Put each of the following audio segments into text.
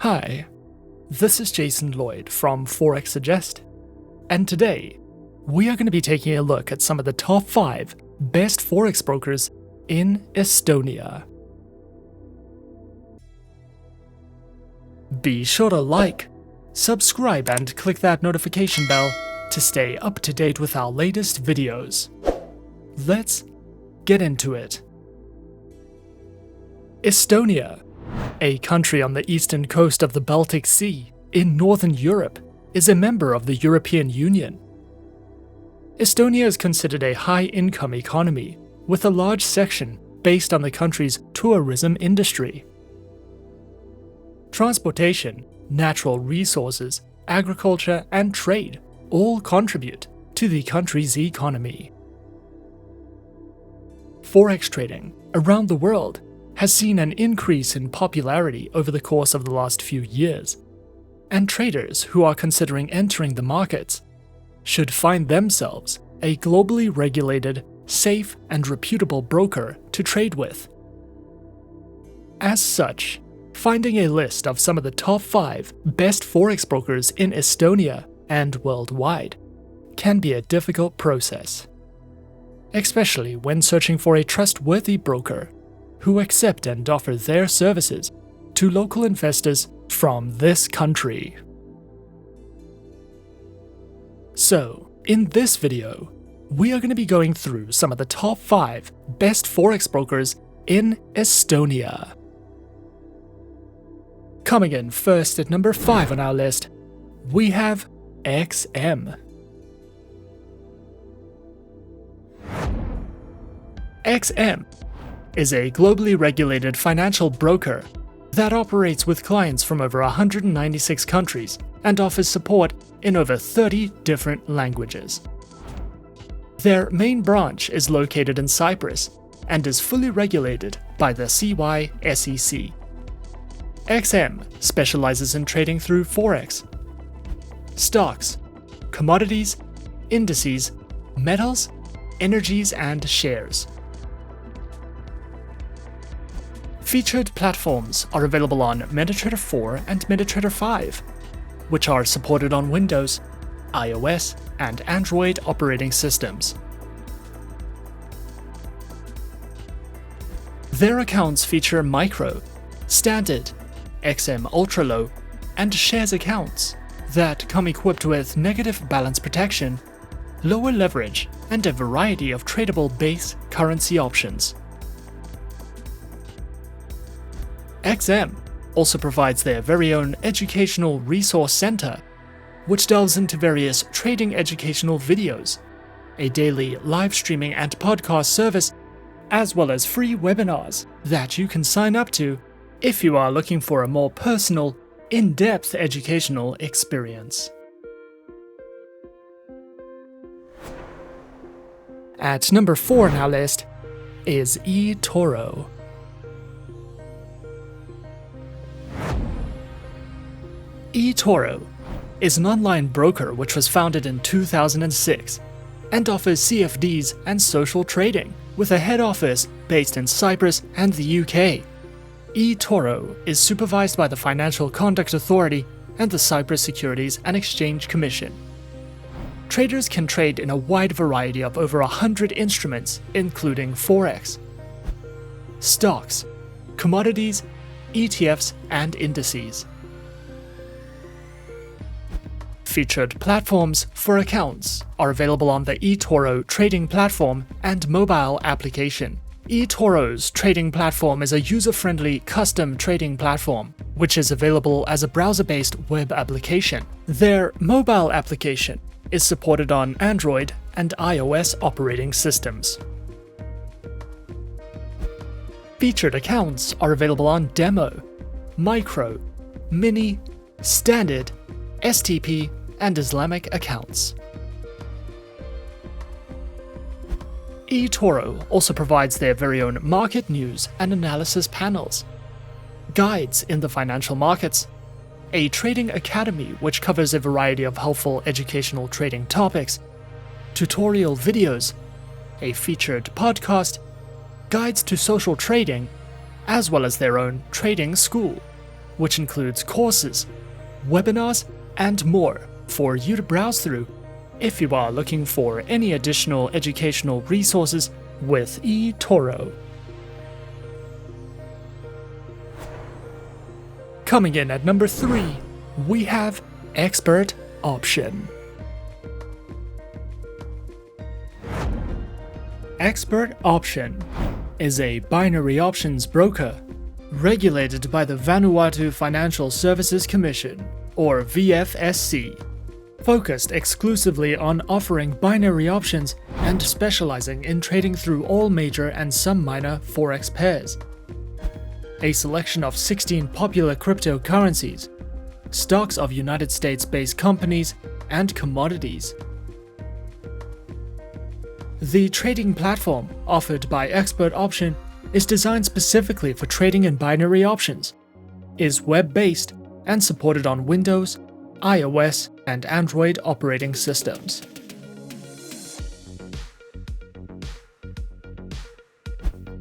Hi, this is Jason Lloyd from Forexsuggest, and today we are going to be taking a look at some of the top 5 best Forex brokers in Estonia. Be sure to like, subscribe and click that notification bell to stay up to date with our latest videos. Let's get into it. Estonia, a country on the eastern coast of the Baltic Sea in northern Europe, is a member of the European Union. Estonia is considered a high-income economy, with a large section based on the country's tourism industry. Transportation, natural resources, agriculture, and trade all contribute to the country's economy. Forex trading around the world has seen an increase in popularity over the course of the last few years, and traders who are considering entering the markets should find themselves a globally regulated, safe, and reputable broker to trade with. As such, finding a list of some of the top 5 best Forex brokers in Estonia and worldwide can be a difficult process, especially when searching for a trustworthy broker who accept and offer their services to local investors from this country. So, in this video, we are going to be going through some of the top 5 best Forex brokers in Estonia. Coming in first at number 5 on our list, we have XM. XM is a globally regulated financial broker that operates with clients from over 196 countries and offers support in over 30 different languages. Their main branch is located in Cyprus and is fully regulated by the CySEC. XM specializes in trading through Forex, stocks, commodities, indices, metals, energies, and shares. Featured platforms are available on MetaTrader 4 and MetaTrader 5, which are supported on Windows, iOS, and Android operating systems. Their accounts feature micro, standard, XM Ultra Low, and shares accounts that come equipped with negative balance protection, lower leverage, and a variety of tradable base currency options. XM also provides their very own educational resource center, which delves into various trading educational videos, a daily live streaming and podcast service, as well as free webinars that you can sign up to if you are looking for a more personal, in-depth educational experience. At number 4 on our list is eToro. eToro is an online broker which was founded in 2006 and offers CFDs and social trading, with a head office based in Cyprus and the UK. eToro is supervised by the Financial Conduct Authority and the Cyprus Securities and Exchange Commission. Traders can trade in a wide variety of over 100 instruments, including Forex, stocks, commodities, ETFs, and indices. Featured platforms for accounts are available on the eToro trading platform and mobile application. eToro's trading platform is a user-friendly custom trading platform, which is available as a browser-based web application. Their mobile application is supported on Android and iOS operating systems. Featured accounts are available on Demo, Micro, Mini, Standard, STP, and Islamic accounts. eToro also provides their very own market news and analysis panels, guides in the financial markets, a trading academy which covers a variety of helpful educational trading topics, tutorial videos, a featured podcast, guides to social trading, as well as their own trading school, which includes courses, webinars, and more for you to browse through if you are looking for any additional educational resources with eToro. Coming in at number 3, we have Expert Option. Expert Option is a binary options broker regulated by the Vanuatu Financial Services Commission, or VFSC, focused exclusively on offering binary options and specializing in trading through all major and some minor Forex pairs. A selection of 16 popular cryptocurrencies, stocks of United States-based companies, and commodities. The trading platform offered by Expert Option is designed specifically for trading in binary options, is web-based, and supported on Windows, iOS, and Android operating systems.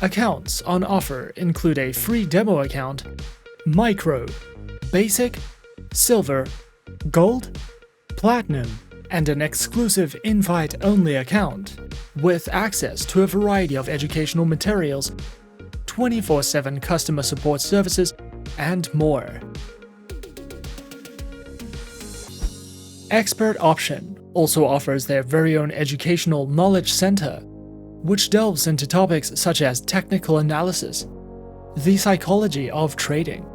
Accounts on offer include a free demo account, Micro, Basic, Silver, Gold, Platinum, and an exclusive invite-only account, with access to a variety of educational materials, 24/7 customer support services, and more. Expert Option also offers their very own educational knowledge center, which delves into topics such as technical analysis, the psychology of trading,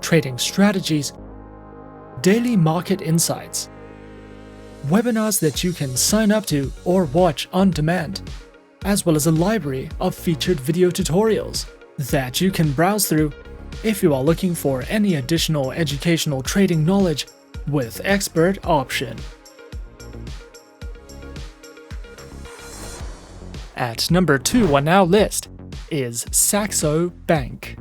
trading strategies, daily market insights, webinars that you can sign up to or watch on demand, as well as a library of featured video tutorials that you can browse through if you are looking for any additional educational trading knowledge with Expert Option. At number 2 on our list is Saxo Bank.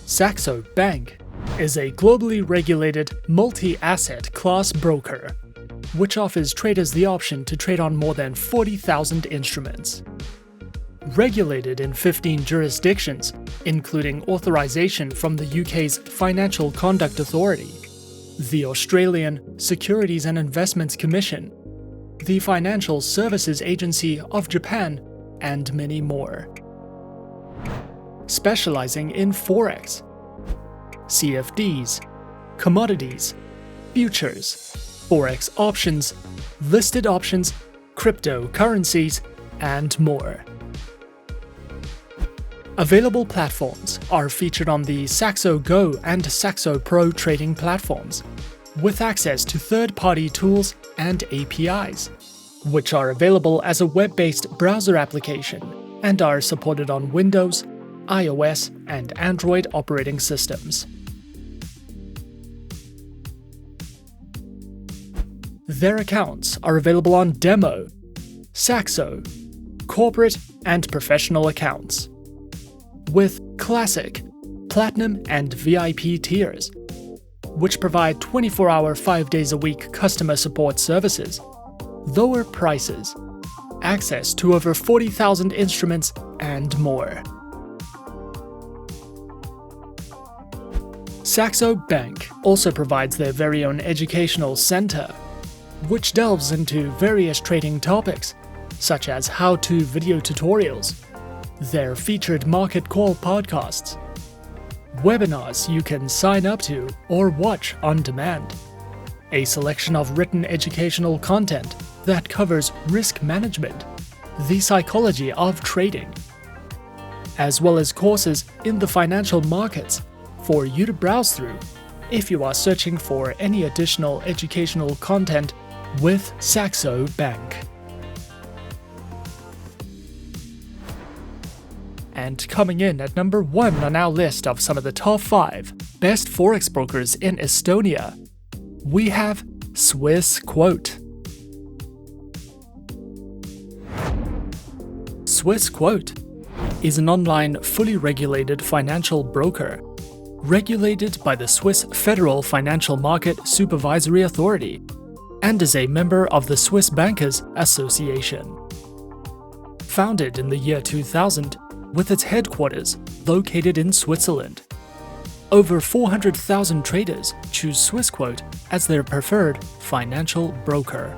Saxo Bank is a globally regulated multi-asset class broker, which offers traders the option to trade on more than 40,000 instruments. Regulated in 15 jurisdictions, including authorization from the UK's Financial Conduct Authority, the Australian Securities and Investments Commission, the Financial Services Agency of Japan, and many more. Specializing in Forex, CFDs, commodities, futures, Forex options, listed options, cryptocurrencies, and more. Available platforms are featured on the Saxo Go and Saxo Pro trading platforms, with access to third-party tools and APIs, which are available as a web-based browser application and are supported on Windows, iOS, and Android operating systems. Their accounts are available on Demo, Saxo, Corporate, and Professional accounts, with Classic, Platinum, and VIP tiers, which provide 24-hour 5 days a week customer support services, lower prices, access to over 40,000 instruments, and more. Saxo Bank also provides their very own educational center, which delves into various trading topics, such as how-to video tutorials, their featured market call podcasts, webinars you can sign up to or watch on demand, a selection of written educational content that covers risk management, the psychology of trading, as well as courses in the financial markets for you to browse through if you are searching for any additional educational content with Saxo Bank. And coming in at number 1 on our list of some of the top 5 best Forex brokers in Estonia, we have Swissquote. Swissquote is an online, fully regulated financial broker, regulated by the Swiss Federal Financial Market Supervisory Authority, and is a member of the Swiss Bankers Association. Founded in the year 2000, with its headquarters located in Switzerland. Over 400,000 traders choose Swissquote as their preferred financial broker.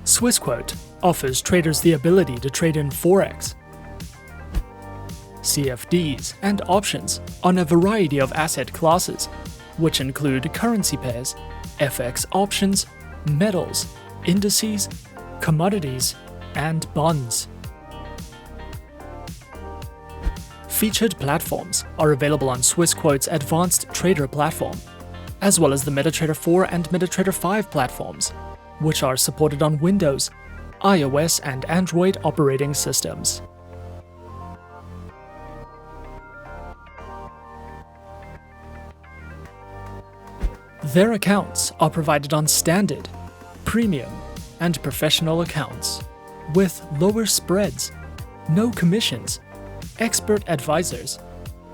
Swissquote offers traders the ability to trade in Forex, CFDs, and options on a variety of asset classes, which include currency pairs, FX options, metals, indices, commodities, and bonds. Featured platforms are available on Swissquote's advanced trader platform, as well as the MetaTrader 4 and MetaTrader 5 platforms, which are supported on Windows, iOS, and Android operating systems. Their accounts are provided on standard, premium, and professional accounts, with lower spreads, no commissions, expert advisors,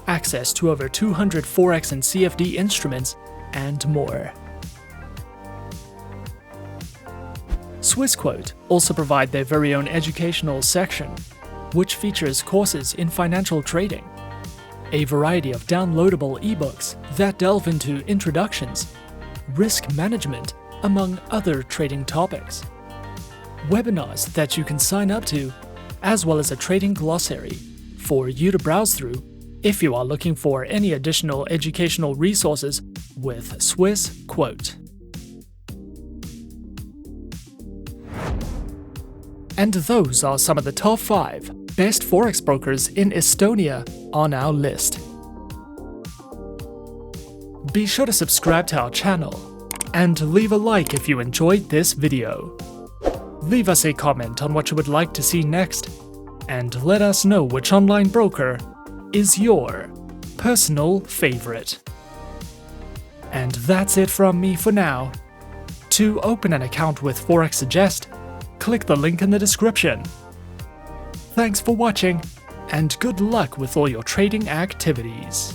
access to over 200 Forex and CFD instruments, and more. Swissquote also provide their very own educational section, which features courses in financial trading, a variety of downloadable ebooks that delve into introductions, risk management, among other trading topics, webinars that you can sign up to, as well as a trading glossary for you to browse through if you are looking for any additional educational resources with Swissquote. And those are some of the top 5 best Forex brokers in Estonia on our list. Be sure to subscribe to our channel and leave a like if you enjoyed this video. Leave us a comment on what you would like to see next, and let us know which online broker is your personal favorite. And that's it from me for now. To open an account with Forexsuggest, click the link in the description. Thanks for watching, and good luck with all your trading activities.